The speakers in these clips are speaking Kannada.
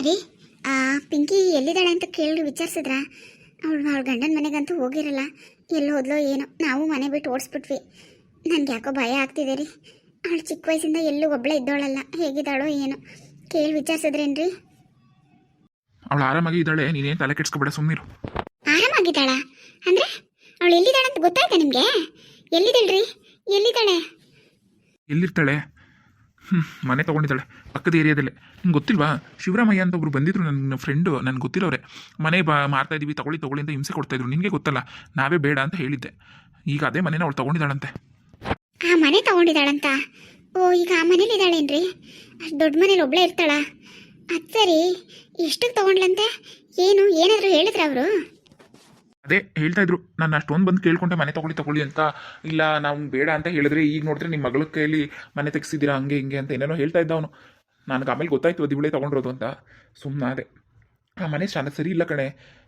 ರೀ ಪಿಂಕಿ ಎಲ್ಲಿದ್ದಾಳೆ ಅಂತ ಕೇಳಿ ವಿಚಾರಿಸಿದ್ರಾ? ಅವಳ ಗಂಡನ ಮನೆಗಂತೂ ಹೋಗಿರಲ್ಲ, ಎಲ್ಲಿ ಹೋದ್ಲೋ ಏನೋ. ನಾವು ಮನೆ ಬಿಟ್ಟು ಓಡಿಸ್ಬಿಟ್ವಿ. ನನಗೆ ಯಾಕೋ ಭಯ ಆಗ್ತಿದೆ ರೀ. ಅವಳು ಚಿಕ್ಕ ವಯಸ್ಸಿಂದ ಎಲ್ಲೂ ಒಬ್ಬಳೇ ಇದ್ದವಳಲ್ಲ, ಹೇಗಿದ್ದಾಳೋ ಏನೋ. ಕೇಳಿ ವಿಚಾರಿಸಿದ್ರೇನ್ರಿ? ಅವಳು ಆರಾಮಾಗಿ ಇದ್ದಾಳೆ, ನೀನೇನು ತಲೆ ಕೆಡ್ಸ್ಕೊಬೇಡ, ಸುಮ್ಮನಿರು. ಆರಾಮಾಗಿದ್ದಾಳ ಅಂದರೆ ಅವಳು ಎಲ್ಲಿದ್ದಾಳೆ ಅಂತ ಗೊತ್ತಾಯ್ತಾ ನಿಮಗೆ? ಎಲ್ಲಿದ್ದಾಳ್ರಿ? ಎಲ್ಲಿದ್ದಾಳೆ? ಎಲ್ಲಿರ್ತಾಳೆ? ಮನೆ ತೊಗೊಂಡಿದ್ದಾಳೆ ಪಕ್ಕದ ಏರಿಯಾದಲ್ಲೇ. ನಿಂಗೆ ಗೊತ್ತಿಲ್ವಾ? ಶಿವರಾಮಯ್ಯ ಅಂತ ಒಬ್ರು ಬಂದಿದ್ರು, ನನ್ನ ಫ್ರೆಂಡು, ನನಗೆ ಗೊತ್ತಿರೋರೆ. ಮನೆ ಮಾರ್ತಾ ಇದ್ದೀವಿ, ತಗೊಳ್ಳಿ ಅಂತ ಹಿಂಸೆ ಕೊಡ್ತಾಯಿದ್ರು. ನಿನಗೆ ಗೊತ್ತಲ್ಲ, ನಾವೇ ಬೇಡ ಅಂತ ಹೇಳಿದ್ದೆ. ಈಗ ಅದೇ ಮನೇನ ಅವಳು ತೊಗೊಂಡಿದ್ದಾಳಂತೆ. ಆ ಮನೆ ತಗೊಂಡಿದ್ದಾಳಂತ? ಓ, ಈಗ ಆ ಮನೇಲಿದ್ದಾಳೇನ್ರಿ? ಅಷ್ಟು ದೊಡ್ಡ ಮನೇಲಿ ಒಬ್ಳೇ ಇರ್ತಾಳ? ಅದು ಸರಿ. ಎಷ್ಟಕ್ಕೆ ತಗೊಂಡ್ಲಂತೆ? ಏನಾದರೂ ಹೇಳಿದ್ರ ಅವರು? ಅದೇ ಹೇಳ್ತಾ ಇದ್ರು, ನಾನು ಅಷ್ಟೊಂದು ಬಂದು ಕೇಳ್ಕೊಂಡೆ ಮನೆ ತಗೊಳ್ಳಿ ಅಂತ. ಇಲ್ಲ, ನಾವು ಬೇಡ ಅಂತ ಹೇಳಿದ್ರೆ, ಈಗ ನೋಡಿದ್ರೆ ನಿಮ್ಮ ಮಗಳ ಕೈಯಲ್ಲಿ ಮನೆ ತೆಗ್ಸಿದ್ದೀರಾ, ಹಂಗೆ ಹಿಂಗೆ ಅಂತ ಏನೇನೋ ಹೇಳ್ತಾ ಇದ್ದ ಅವನು. ನನಗೆ ಆಮೇಲೆ ಗೊತ್ತಾಯ್ತು ಅದು ಇವಳೇ ತೊಗೊಂಡಿರೋದು ಅಂತ. ಸುಮ್ಮನೆ ಅದೇ. ಆ ಮನೆ ಚೆನ್ನಾಗಿ ಸರಿ ಇಲ್ಲ ಕಣೆ.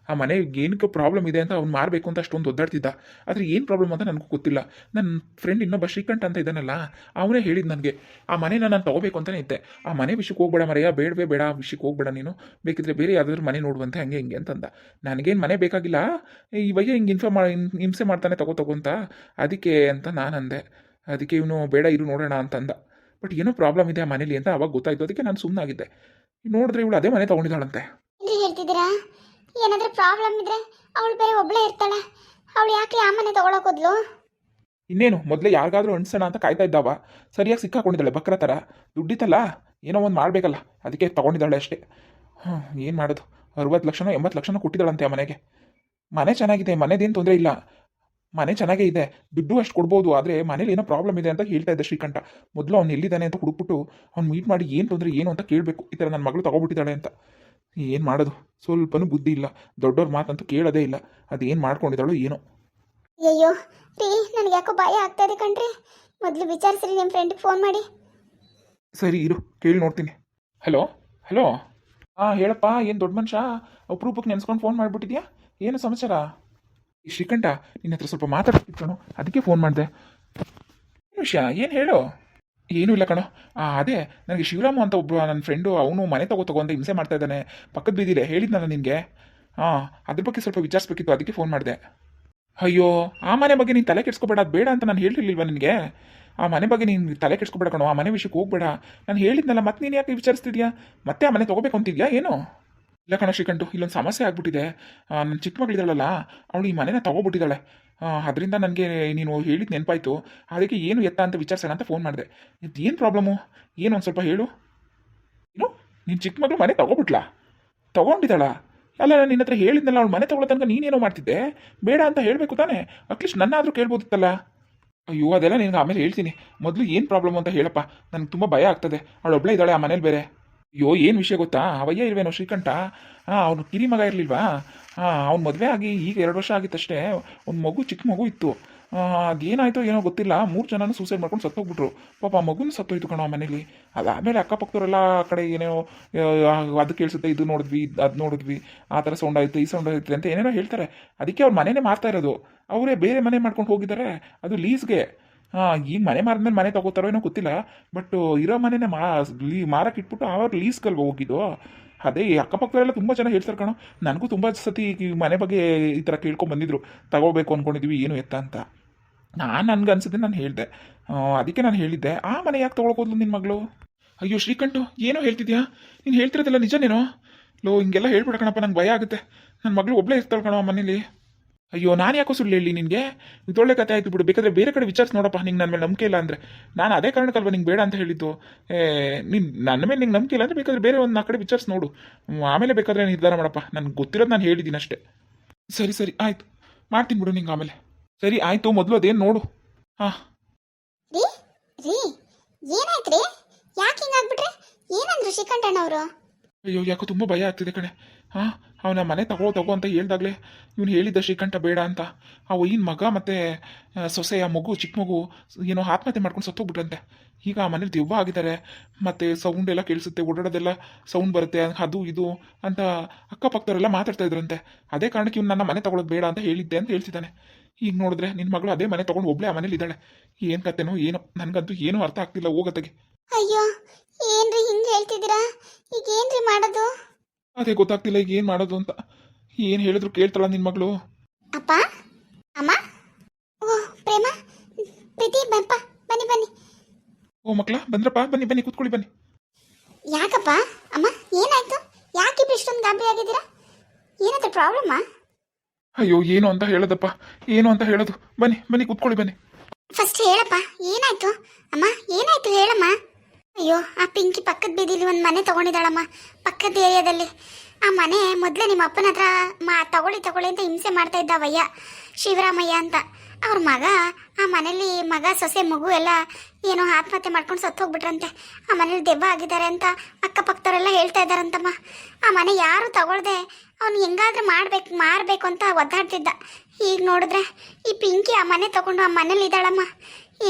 ಆ ಮನೆ ಏನಕ್ಕೆ ಪ್ರಾಬ್ಲಮ್ ಇದೆ ಅಂತ ಅವ್ನು ಮಾರಬೇಕು ಅಂತ ಅಷ್ಟೊಂದು ಒದ್ದಾಡ್ತಿದ್ದ. ಆದರೆ ಏನು ಪ್ರಾಬ್ಲಮ್ ಅಂತ ನನಗೂ ಗೊತ್ತಿಲ್ಲ. ನನ್ನ ಫ್ರೆಂಡ್ ಇನ್ನೊಬ್ಬ ಶ್ರೀಕಂಠ ಅಂತ ಇದ್ದಾನಲ್ಲ, ಅವನೇ ಹೇಳಿದ್ದು ನನಗೆ, ಆ ಮನೆನ ನಾನು ತೊಗೋಬೇಕು ಅಂತಲೇ ಇದ್ದೆ. ಆ ಮನೆ ವಿಷಯಕ್ಕೆ ಹೋಗ್ಬೇಡ ಮರೆಯ, ಬೇಡವೇ ಬೇಡ, ಆ ವಿಷಯಕ್ಕೆ ಹೋಗ್ಬೇಡ ನೀನು. ಬೇಕಿದ್ರೆ ಬೇರೆ ಯಾವುದಾದ್ರೂ ಮನೆ ನೋಡುವಂತೆ, ಹಂಗೆ ಹಿಂಗೆ ಅಂತಂದ. ನನಗೇನು ಮನೆ ಬೇಕಾಗಿಲ್ಲ, ಈ ಬಗ್ಗೆ ಹಿಂಗೆ ಹಿಂಸೆ ಮಾಡ್ತಾನೆ ತಗೋ ಅಂತ. ಅದಕ್ಕೆ ಅಂತ ನಾನು ಅಂದೆ. ಅದಕ್ಕೆ ಇವನು ಬೇಡ ಇರು ನೋಡೋಣ ಅಂತಂದ. ಬಟ್ ಏನೋ ಪ್ರಾಬ್ಲಮ್ ಇದೆ ಆ ಮನೇಲಿ ಅಂತ ಅವಾಗ ಗೊತ್ತಾಯಿತು. ಅದಕ್ಕೆ ನಾನು ಸುಮ್ಮನಾಗಿದ್ದೆ. ನೋಡಿದ್ರೆ ಇವಳು ಅದೇ ಮನೆ ತೊಗೊಂಡಿದ್ದಾಳಂತೆ. ಹೇಳ್ತಿದ್ದೀರಾ? ಏನಾದರೂ ಪ್ರಾಬ್ಲಮ್ ಇದ್ರೆ ಅವಳು ಬೇರೆ ಒಬ್ಳೇ ಇರ್ತಾಳೆ, ಅವಳು ಯಾಕೆ ಆ ಮನೆ ತಗೊಳಕ್ ಹೋದ್ಲು? ಇನ್ನೇನು, ಮೊದಲೇ ಯಾರಿಗಾದ್ರೂ ಅಣಿಸೋಣ ಅಂತ ಕಾಯ್ತಾ ಇದ್ದಾವ. ಸರಿಯಾಗಿ ಸಿಕ್ಕಾಕೊಂಡಿದ್ದಾಳೆ ಬಕ್ರ ಥರ. ದುಡ್ಡಿತ್ತಲ್ಲ, ಏನೋ ಒಂದು ಮಾಡಬೇಕಲ್ಲ, ಅದಕ್ಕೆ ತೊಗೊಂಡಿದ್ದಾಳೆ ಅಷ್ಟೇ. ಏನು ಮಾಡೋದು? 60 ಲಕ್ಷನೋ 80 ಲಕ್ಷನೋ ಕೊಟ್ಟಿದ್ದಾಳಂತೆ ಆ ಮನೆಗೆ. ಮನೆ ಚೆನ್ನಾಗಿದೆ, ಮನೆದೇನು ತೊಂದರೆ ಇಲ್ಲ, ಮನೆ ಚೆನ್ನಾಗೇ ಇದೆ, ದುಡ್ಡು ಅಷ್ಟು ಕೊಡ್ಬೋದು. ಆದರೆ ಮನೇಲಿ ಏನೋ ಪ್ರಾಬ್ಲಮ್ ಇದೆ ಅಂತ ಹೇಳ್ತಾ ಇದ್ದ ಶ್ರೀಕಂಠ. ಮೊದಲು ಅವ್ನು ಎಲ್ಲಿದ್ದಾನೆ ಅಂತ ಹುಡುಕ್ಬಿಟ್ಟು ಅವ್ನು ಮೀಟ್ ಮಾಡಿ ಏನು ತೊಂದರೆ ಏನು ಅಂತ ಕೇಳಬೇಕು. ಈ ಥರ ನನ್ನ ಮಗಳು ತೊಗೊಬಿಟ್ಟಿದ್ದಾಳೆ ಅಂತ. ಏನು ಮಾಡೋದು? ಸ್ವಲ್ಪನೂ ಬುದ್ಧಿ ಇಲ್ಲ. ದೊಡ್ಡವ್ರ ಮಾತಂತೂ ಕೇಳೋದೇ ಇಲ್ಲ. ಅದೇನು ಮಾಡ್ಕೊಂಡಿದ್ದಾಳೋ ಏನೋ. ಅಯ್ಯೋ ರೀ, ನನಗೆ ಯಾಕೋ ಭಯ ಆಗ್ತಾ ಇದೆ ಕಣ್ರಿ. ಮೊದಲು ವಿಚಾರಿಸ್ರಿ ನಿಮ್ಮ ಫ್ರೆಂಡಿಗೆ ಫೋನ್ ಮಾಡಿ. ಸರಿ ಇರು, ಕೇಳಿ ನೋಡ್ತೀನಿ. Hello hello. ಹಾಂ ಹೇಳಪ್ಪ, ಏನು ದೊಡ್ಡ ಮನುಷ್ಯ, ಅಪರೂಪಕ್ಕೆ ನೆನೆಸ್ಕೊಂಡು ಫೋನ್ ಮಾಡಿಬಿಟ್ಟಿದ್ಯಾ? ಏನು ಸಮಾಚಾರ? ಈ ಶ್ರೀಕಂಠ ನಿನ್ನ ಹತ್ರ ಸ್ವಲ್ಪ ಮಾತಾಡ್ತಿತ್ತು, ಅದಕ್ಕೆ ಫೋನ್ ಮಾಡಿದೆ. ಏನು ವಿಷಯ, ಏನು ಹೇಳು? ಏನೂ ಇಲ್ಲ ಕಣೋ. ಅದೇ ನನಗೆ ಶಿವರಾಮ ಅಂತ ಒಬ್ಬ ನನ್ನ ಫ್ರೆಂಡು, ಅವನು ಮನೆ ತಗೋ ಅಂತ ಹಿಂಸೆ ಮಾಡ್ತಾ ಇದ್ದಾನೆ ಪಕ್ಕದ ಬೀದಿಲೆ. ಹೇಳಿದ್ನಲ್ಲ ನಿನಗೆ? ಅದ್ರ ಬಗ್ಗೆ ಸ್ವಲ್ಪ ವಿಚಾರಿಸ್ಬೇಕಿತ್ತು, ಅದಕ್ಕೆ ಫೋನ್ ಮಾಡಿದೆ. ಅಯ್ಯೋ, ಆ ಮನೆ ಬಗ್ಗೆ ನೀನು ತಲೆ ಕೆಡ್ಸ್ಕೊಬೇಡ, ಅದು ಬೇಡ ಅಂತ ನಾನು ಹೇಳಿರ್ಲಿಲ್ವ ನಿನಗೆ? ಆ ಮನೆ ಬಗ್ಗೆ ನೀನು ತಲೆ ಕೆಡ್ಸ್ಕೊಬೇಡ ಕಣೋ, ಆ ಮನೆ ವಿಷಯಕ್ಕೆ ಹೋಗ್ಬೇಡ. ನಾನು ಹೇಳಿದ್ನಲ್ಲ, ಮತ್ತೆ ನೀನು ಯಾಕೆ ವಿಚಾರಿಸ್ತಿದ್ಯಾ? ಮತ್ತೆ ಆ ಮನೆ ತೊಗೋಬೇಕು ಅಂತಿದ್ಯಾ ಏನು? ಇಲ್ಲ ಕಣ ಶ್ರೀಕಂಠು, ಇಲ್ಲೊಂದು ಸಮಸ್ಯೆ ಆಗ್ಬಿಟ್ಟಿದೆ. ನನ್ನ ಚಿಕ್ಕ ಮಗಳಿದ್ದಾಳಲ್ಲ, ಅವಳು ಈ ಮನೆನ ತೊಗೊಬಿಟ್ಟಿದ್ದಾಳೆ. ಅದರಿಂದ ನನಗೆ ನೀನು ಹೇಳಿದ್ದು ನೆನಪಾಯಿತು. ಅದಕ್ಕೆ ಏನು ಎತ್ತ ಅಂತ ವಿಚಾರಿಸೋಣ ಅಂತ ಫೋನ್ ಮಾಡಿದೆ. ಏನು ಪ್ರಾಬ್ಲಮ್ಮು, ಏನು ಒಂದು ಸ್ವಲ್ಪ ಹೇಳು. ಏನು, ನಿನ್ನ ಚಿಕ್ಕ ಮಗಳು ಮನೆ ತೊಗೊಬಿಟ್ಲಾ? ತೊಗೊಂಡಿದ್ದಾಳ? ಅಲ್ಲ, ನಾನು ನಿನ್ನ ಹತ್ರ ಹೇಳಿದ್ನಲ್ಲ, ಅವಳು ಮನೆ ತೊಗೊಳ್ಳೋ ತನಕ ನೀನೇನೋ ಮಾಡ್ತಿದ್ದೆ. ಬೇಡ ಅಂತ ಹೇಳಬೇಕು ತಾನೆ, ಅಟ್ಲೀಸ್ಟ್ ನನ್ನಾದರೂ ಕೇಳ್ಬೋದಿತ್ತಲ್ಲ. ಅಯ್ಯೋ, ಅದೆಲ್ಲ ನಿನಗೆ ಆಮೇಲೆ ಹೇಳ್ತೀನಿ. ಮೊದಲು ಏನು ಪ್ರಾಬ್ಲಮ್ ಅಂತ ಹೇಳಪ್ಪ, ನನಗೆ ತುಂಬ ಭಯ ಆಗ್ತದೆ. ಅವಳು ಒಬ್ಬಳೇ ಇದ್ದಾಳೆ ಆ ಮನೇಲಿ ಬೇರೆ. ಅಯ್ಯೋ, ಏನು ವಿಷಯ ಗೊತ್ತಾ? ಅವಯ್ಯ ಇಲ್ವೇನೋ ಶ್ರೀಕಂಠ, ಅವನು ಕಿರಿ ಮಗ ಇರಲಿಲ್ವಾ? ಅವ್ನು ಮದುವೆ ಆಗಿ ಈಗ 2 ವರ್ಷ ಆಗಿತ್ತಷ್ಟೇ. ಒಂದು ಮಗು, ಚಿಕ್ಕ ಮಗು ಇತ್ತು. ಅದೇನಾಯಿತೋ ಏನೋ ಗೊತ್ತಿಲ್ಲ, 3 ಜನನೂ ಸೂಸೈಡ್ ಮಾಡ್ಕೊಂಡು ಸತ್ತೋಗ್ಬಿಟ್ರು. ಪಾಪ ಆ ಮಗುನ ಸತ್ತೋಯ್ತು ಕಣೋ ಆ ಮನೇಲಿ. ಅದಾದಮೇಲೆ ಅಕ್ಕಪಕ್ಕದವರೆಲ್ಲ ಆ ಕಡೆ ಏನೇನೋ ಅದು ಕೇಳಿಸುತ್ತೆ, ಇದು ನೋಡಿದ್ವಿ, ಅದು ನೋಡಿದ್ವಿ, ಆ ಥರ ಸೌಂಡ್ ಆಯಿತು, ಈ ಸೌಂಡ್ ಆಯಿತು ಅಂತ ಏನೇನೋ ಹೇಳ್ತಾರೆ. ಅದಕ್ಕೆ ಅವ್ರು ಮನೆಯೇ ಮಾರ್ತಾ ಇರೋದು. ಅವರೇ ಬೇರೆ ಮನೆ ಮಾಡ್ಕೊಂಡು ಹೋಗಿದ್ದಾರೆ, ಅದು ಲೀಸ್ಗೆ. ಈಗ ಮನೆ ಮಾರಿದ್ಮೇಲೆ ಮನೆ ತಗೋತಾರೋ ಏನೋ ಗೊತ್ತಿಲ್ಲ. ಬಟ್ ಇರೋ ಮನೆನೇ ಮಾರಕ್ಕೆ ಇಟ್ಬಿಟ್ಟು ಅವ್ರು ಲೀಸ್ಗಲ್ವ ಹೋಗಿದ್ದು. ಅದೇ ಅಕ್ಕಪಕ್ಕದವರೆಲ್ಲ ತುಂಬ ಜನ ಹೇಳ್ತಾರೆ ಕಣೋ. ನನಗೂ ತುಂಬ ಸತಿ ಈ ಮನೆ ಬಗ್ಗೆ ಈ ಥರ ಕೇಳ್ಕೊಂಡು ಬಂದಿದ್ರು, ತಗೋಬೇಕು ಅಂದ್ಕೊಂಡಿದ್ವಿ, ಏನು ಎತ್ತ ಅಂತ. ನನಗೆ ಅನ್ಸಿದ್ದೆ ನಾನು ಹೇಳಿದೆ. ಅದಕ್ಕೆ ನಾನು ಹೇಳಿದ್ದೆ, ಆ ಮನೆ ಯಾಕೆ ತೊಗೊಳಕೋದ್ಲು ನಿನ್ನ ಮಗಳು? ಅಯ್ಯೋ ಶ್ರೀಕಂಠು, ಏನೋ ಹೇಳ್ತಿದ್ಯಾ? ನೀನು ಹೇಳ್ತಿರೋದೆಲ್ಲ ನಿಜನೇನೋ? ಹಿಂಗೆಲ್ಲ ಹೇಳ್ಬಿಡ ಕಣಪ್ಪ, ನಂಗೆ ಭಯ ಆಗುತ್ತೆ. ನನ್ನ ಮಗಳು ಒಬ್ಬಳೇ ಇರ್ತಾಳೆ ಕಣೋ ಆ ಮನೇಲಿ. ಅಯ್ಯೋ, ನಾನು ಯಾಕೋ ಸುಳ್ಳು ಹೇಳಿ ನಿನಗೆ? ಇದೊಳ್ಳೆ ಕತೆ ಆಯಿತು ಬಿಡು. ಬೇಕಾದರೆ ಬೇರೆ ಕಡೆ ವಿಚಾರಿಸಿ ನೋಡಪ್ಪ, ನಿಂಗೆ ನನ್ನ ಮೇಲೆ ನಂಬಿಕೆ ಇಲ್ಲ ಅಂದರೆ. ನಾನು ಅದೇ ಕಾರಣಕ್ಕಲ್ವ ನಿಂಗೆ ಬೇಡ ಅಂತ ಹೇಳಿದ್ದು. ನೀನು ನನ್ನ ಮೇಲೆ ನಿಂಗೆ ನಂಬಿಕೆ ಇಲ್ಲ ಅಂದರೆ ಬೇಕಾದರೆ ಬೇರೆ ಒಂದು 4 ಕಡೆ ವಿಚಾರಿಸಿ ನೋಡು, ಆಮೇಲೆ ಬೇಕಾದರೆ ನಿರ್ಧಾರ ಮಾಡಪ್ಪ. ನನಗೆ ಗೊತ್ತಿರೋದು ನಾನು ಹೇಳಿದ್ದೀನಿ ಅಷ್ಟೇ. ಸರಿ ಸರಿ ಆಯಿತು, ಮಾಡ್ತೀನಿ ಬಿಡು ನಿಂಗೆ ಆಮೇಲೆ. ಸರಿ ಆಯಿತು, ಮೊದಲು ಅದೇನು ನೋಡು. ಹಾಂ ರೀ ರೀ, ಏನಾಯ್ತು ರೀ? ಯಾಕೆ ಹಿಂಗಾಗ್ಬಿಟ್ರೆ? ಏನಂದ್ರು ಶ್ರೀಕಂಠಣ್ಣವರು? ಅಯ್ಯೋ, ಯಾಕೋ ತುಂಬ ಭಯ ಆಗ್ತಿದೆ ಕಣೆ. ಅವನ ಮನೆ ತಗೋ ಅಂತ ಹೇಳ್ದಾಗಲೇ ಇವನು ಹೇಳಿದ್ದ ಶ್ರೀಕಂಠ ಬೇಡ ಅಂತ. ಆ ಒಯ್ಯಿನ ಮಗ ಮತ್ತು ಸೊಸೆಯ ಮಗು, ಚಿಕ್ಕ ಮಗು ಏನೋ ಆತ್ಮಹತ್ಯೆ ಮಾಡ್ಕೊಂಡು ಸತ್ತೋಗ್ಬಿಟ್ರಂತೆ. ಈಗ ಆ ಮನೇಲಿ ದೆವ್ವ ಆಗಿದ್ದಾರೆ, ಮತ್ತು ಸೌಂಡ್ ಎಲ್ಲ ಕೇಳಿಸುತ್ತೆ, ಓಡಾಡೋದೆಲ್ಲ ಸೌಂಡ್ ಬರುತ್ತೆ, ಅದು ಇದು ಅಂತ ಅಕ್ಕಪಕ್ಕದವರೆಲ್ಲ ಮಾತಾಡ್ತಾ ಇದ್ರಂತೆ. ಅದೇ ಕಾರಣಕ್ಕೆ ಇವ್ನು ನನ್ನ ಮನೆ ತಗೊಳ್ಳೋದು ಬೇಡ ಅಂತ ಹೇಳಿದ್ದೆ ಅಂತ ಹೇಳ್ತಿದ್ದಾನೆ. ಈಗ ನೋಡಿದ್ರೆ ನಿನ್ನ ಮಗಳು ಅದೇ ಮನೆ ತೊಗೊಂಡು ಒಬ್ಬಳೇ ಆ ಮನೇಲಿ ಇದ್ದಾಳೆ. ಏನು ಕತೆನೋ ಏನೋ, ನನಗಂತೂ ಏನೂ ಅರ್ಥ ಆಗ್ತಿಲ್ಲ. ಹೋಗತ್ತೆಗೆ. ಅಯ್ಯೋ, ಏನ್ರಿ ಹಿಂಗೆ ಹೇಳ್ತಿದ್ದೀರಾ? ಈಗ ಏನ್ರಿ ಮಾಡೋದು? ಅದೇ ಗೊತ್ತಾಗ್ತಿಲ್ಲ ಈಗ ಏನು ಮಾಡೋದು ಅಂತ. ಏನು ಹೇಳಿದ್ರು ಕೇಳ್ತಾಳ ನಿನ್ನ ಮಗಳು. ಅಪ್ಪ ಅಮ್ಮ ಓ ಪ್ರೇಮ ಪ್ರೀತಿ ಬಪ್ಪ ಬನ್ನಿ ಬನ್ನಿ. ಓ ಮಕ್ಕಳ ಬಂದ್ರಪ್ಪ, ಬನ್ನಿ ಬನ್ನಿ ಕೂತ್ಕೊಳ್ಳಿ ಬನ್ನಿ. ಯಾಕಪ್ಪ ಅಮ್ಮ ಏನಾಯ್ತು? ಯಾಕೆ ಇಷ್ಟೊಂದು ಗಾಬರಿ ಆಗಿದ್ದೀರಾ? ಏನಾಯ್ತು ಪ್ರಾಬ್ಲಮ್ಮ? ಅಯ್ಯೋ ಏನು ಅಂತ ಹೇಳೋದಪ್ಪ, ಏನು ಅಂತ ಹೇಳೋದು. ಬನ್ನಿ ಬನ್ನಿ ಕೂತ್ಕೊಳ್ಳಿ ಬನ್ನಿ. ಫಸ್ಟ್ ಹೇಳಪ್ಪ ಏನಾಯ್ತು? ಅಮ್ಮ ಏನಾಯ್ತು ಹೇಳಮ್ಮ. ಅಯ್ಯೋ ಆ ಪಿಂಕಿ ಪಕ್ಕದ ಬೀದಿಲಿ ಒಂದು ಮನೆ ತಗೊಂಡಿದ್ದಾಳಮ್ಮ, ಪಕ್ಕದ ಏರಿಯಾದಲ್ಲಿ. ಆ ಮನೆ ಮೊದಲೇ ನಿಮ್ಮ ಅಪ್ಪನ ಹತ್ರ ತಗೊಳ್ಳಿ ಅಂತ ಹಿಂಸೆ ಮಾಡ್ತಾ ಇದ್ದವಯ್ಯ, ಶಿವರಾಮಯ್ಯ ಅಂತ. ಅವ್ರ ಮಗ ಆ ಮನೇಲಿ ಮಗ ಸೊಸೆ ಮಗು ಎಲ್ಲ ಏನೋ ಆತ್ಮಹತ್ಯೆ ಮಾಡ್ಕೊಂಡು ಸತ್ತು ಹೋಗ್ಬಿಟ್ರಂತೆ. ಆ ಮನೇಲಿ ದೆವ್ವ ಆಗಿದ್ದಾರೆ ಅಂತ ಅಕ್ಕಪಕ್ಕದವರೆಲ್ಲ ಹೇಳ್ತಾ ಇದ್ದಾರಂತಮ್ಮ. ಆ ಮನೆ ಯಾರು ತಗೊಳ್ದೆ ಅವ್ನು ಹೆಂಗಾದ್ರೂ ಮಾರಬೇಕು ಅಂತ ಒದ್ದಾಡ್ತಿದ್ದ. ಈಗ ನೋಡಿದ್ರೆ ಈ ಪಿಂಕಿ ಆ ಮನೆ ತಗೊಂಡು ಆ ಮನೇಲಿ ಇದ್ದಾಳಮ್ಮ.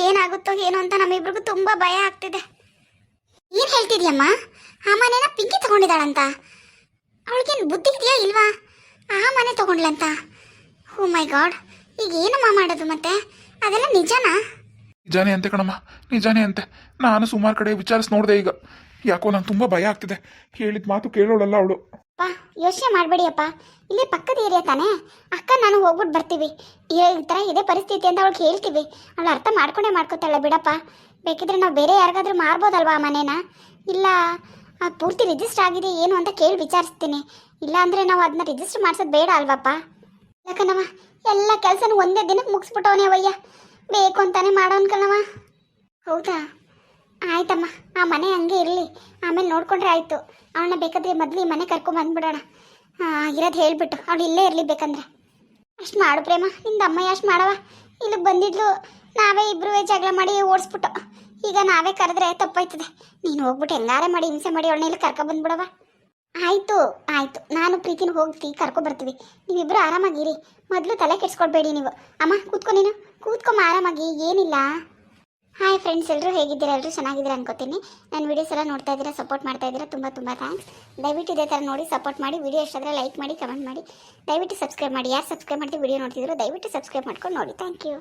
ಏನಾಗುತ್ತೋ ಏನೋ ಅಂತ ನಮ್ಮಿಬ್ರಿಗೂ ತುಂಬ ಭಯ ಆಗ್ತಿದೆ. ಏನು ಹೇಳ್ತಿದ್ಯಮ್ಮ? ಆ ಮನೆನ ಪಿಂಕಿ ತಗೊಂಡಿದ್ದಾಳಂತ? ಅವಳಿಗೇನು ಬುದ್ಧಿ ಇದೆಯಾ ಇಲ್ವಾ? ಆ ಮನೆ ತಗೊಂಡ್ಲಂತ? ಓ ಮೈ ಗಾಡ್, ಈಗ ಏನಮ್ಮ ಮಾಡೋದು ಮತ್ತೆ? ಅದೆಲ್ಲ ನಿಜನಾ? ನಿಜಾನೇ ಅಂತೆ ಕಣಮ್ಮ, ನಿಜಾನೇ ಅಂತೆ. ನಾನು ಸುಮಾರು ಕಡೆ ವಿಚಾರಿಸಿ ನೋಡಿದೆ. ಈಗ ಯಾಕೋ ನಂಗೆ ತುಂಬ ಭಯ ಆಗ್ತಿದೆ. ಹೇಳಿದ ಮಾತು ಕೇಳೋಳಲ್ಲ ಅವಳು. ಅಪ್ಪ ಯೋಚನೆ ಮಾಡಬೇಡಿ ಅಪ್ಪ, ಇಲ್ಲೇ ಪಕ್ಕದ ಏರಿಯಾ ತಾನೇ. ಅಕ್ಕ ನಾನು ಹೋಗ್ಬಿಟ್ಟು ಬರ್ತೀವಿ. ಈ ಥರ ಇದೇ ಪರಿಸ್ಥಿತಿ ಅಂತ ಅವಳಿಗೆ ಹೇಳ್ತೀವಿ. ಅವಳು ಅರ್ಥ ಮಾಡ್ಕೋತಾಳೆ ಬಿಡಪ್ಪ. ಬೇಕಿದ್ರೆ ನಾವು ಬೇರೆ ಯಾರಿಗಾದ್ರೂ ಮಾರ್ಬೋದಲ್ವಾ ಆ ಮನೇನ? ಇಲ್ಲ ಪೂರ್ತಿ ರಿಜಿಸ್ಟರ್ ಆಗಿದೆ ಏನು ಅಂತ ಕೇಳಿ ವಿಚಾರಿಸ್ತೀನಿ. ಇಲ್ಲ ಅಂದರೆ ನಾವು ಅದನ್ನ ರಿಜಿಸ್ಟರ್ ಮಾಡಿಸೋದು ಬೇಡ ಅಲ್ವಪ್ಪ? ಯಾಕನವ ಎಲ್ಲ ಕೆಲಸನೂ ಒಂದೇ ದಿನಕ್ಕೆ ಮುಗಿಸ್ಬಿಟ್ಟವನೇ ಅವಯ್ಯ, ಬೇಕು ಅಂತಾನೆ ಮಾಡೋನ್ ಕಣವ. ಹೌದಾ, ಆಯ್ತಮ್ಮ, ಆ ಮನೆ ಹಂಗೆ ಇರಲಿ, ಆಮೇಲೆ ನೋಡ್ಕೊಂಡ್ರೆ ಆಯಿತು. ಅವಳನ್ನ ಬೇಕಾದ್ರೆ ಮೊದಲು ಈ ಮನೆ ಕರ್ಕೊಂಬಂದ್ಬಿಡೋಣ. ಇರೋದು ಹೇಳ್ಬಿಟ್ಟು ಅವಳು ಇಲ್ಲೇ ಇರಲಿ ಬೇಕಂದ್ರೆ. ಅಷ್ಟು ಮಾಡು ಪ್ರೇಮ, ನಿಂದು ಅಮ್ಮಯ್ಯ ಅಷ್ಟು ಮಾಡವ. ಇಲ್ಲಿಗೆ ಬಂದಿದ್ಲು, ನಾವೇ ಇಬ್ಬರು ಜಗಳ ಮಾಡಿ ಓಡಿಸ್ಬಿಟ್ಟು. ಈಗ ನಾವೇ ಕರೆದ್ರೆ ತಪ್ಪಾಯ್ತದೆ. ನೀನು ಹೋಗ್ಬಿಟ್ಟು ಹೆಂಗಾರೆ ಮಾಡಿ ಹಿಂಸೆ ಮಾಡಿ ಅವಳನ್ನ ಇಲ್ಲಿ ಕರ್ಕೊಬಂದ್ಬಿಡವ. ಆಯಿತು ಆಯಿತು, ನಾನು ಪ್ರೀತಿನ ಹೋಗ್ತೀವಿ ಕರ್ಕೊಬರ್ತೀವಿ. ನೀವಿಬ್ಬರು ಆರಾಮಾಗಿರಿ, ಮೊದಲು ತಲೆ ಕೆಡ್ಸ್ಕೊಳ್ಬೇಡಿ ನೀವು. ಅಮ್ಮ ಕೂತ್ಕೊ, ನೀನು ಕೂತ್ಕೊಮ್ಮ ಆರಾಮಾಗಿ, ಏನಿಲ್ಲ. ಹಾಯ್ ಫ್ರೆಂಡ್ಸ್, ಎಲ್ಲರೂ ಹೇಗಿದ್ದೀರಾ? ಎಲ್ಲರೂ ಚೆನ್ನಾಗಿದ್ದೀರಾ ಅನ್ಕೋತೀನಿ. ನನ್ನ ವೀಡಿಯೋಸ್ ಎಲ್ಲ ನೋಡ್ತಾ ಇದ್ದೀರಾ, ಸಪೋರ್ಟ್ ಮಾಡ್ತಾ ಇದ್ದೀರಾ, ತುಂಬ ಥ್ಯಾಂಕ್ಸ್. ದಯವಿಟ್ಟು ಇದೇ ಥರ ನೋಡಿ ಸಪೋರ್ಟ್ ಮಾಡಿ. ವಿಡಿಯೋ ಇಷ್ಟಾದರೆ ಲೈಕ್ ಮಾಡಿ, ಕಮೆಂಟ್ ಮಾಡಿ, ದಯವಿಟ್ಟು ಸಬ್ಸ್ಕ್ರೈಬ್ ಮಾಡಿ. ಯಾರು ಸಬ್ಸ್ಕ್ರೈಬ್ ಮಾಡ್ತೀವಿ ವಿಡಿಯೋ ನೋಡ್ತಿದ್ರು ದಯವಿಟ್ಟು ಸಬ್ಸ್ಕ್ರೈಬ್ ಮಾಡ್ಕೊಂಡು ನೋಡಿ. Thank you.